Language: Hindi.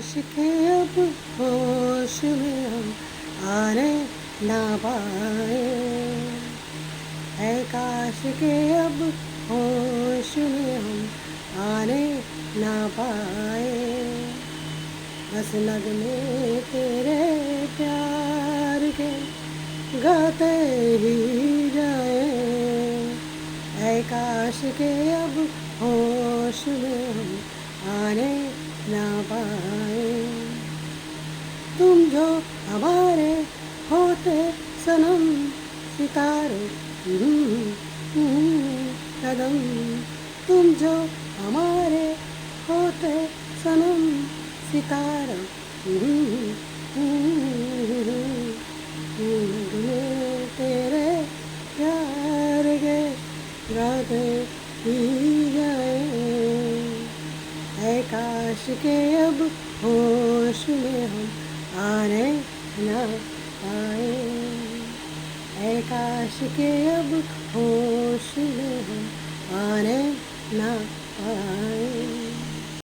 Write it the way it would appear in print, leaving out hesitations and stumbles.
काश के अब होश में हम आने ना पाए, है काश के अब होश में हम आने ना पाए। बस नगमे तेरे प्यार के गाते ही जाए, है काश के अब होश में हम आने ना पाए। तुम जो हमारे होते सनम सितारे कदम, तुम जो हमारे होते सनम सितारा तेरे प्यार के गाते ही जाए, है काश के अब होश में हम आने ना पाए, है काश के अब होश में हम आने ना पाए।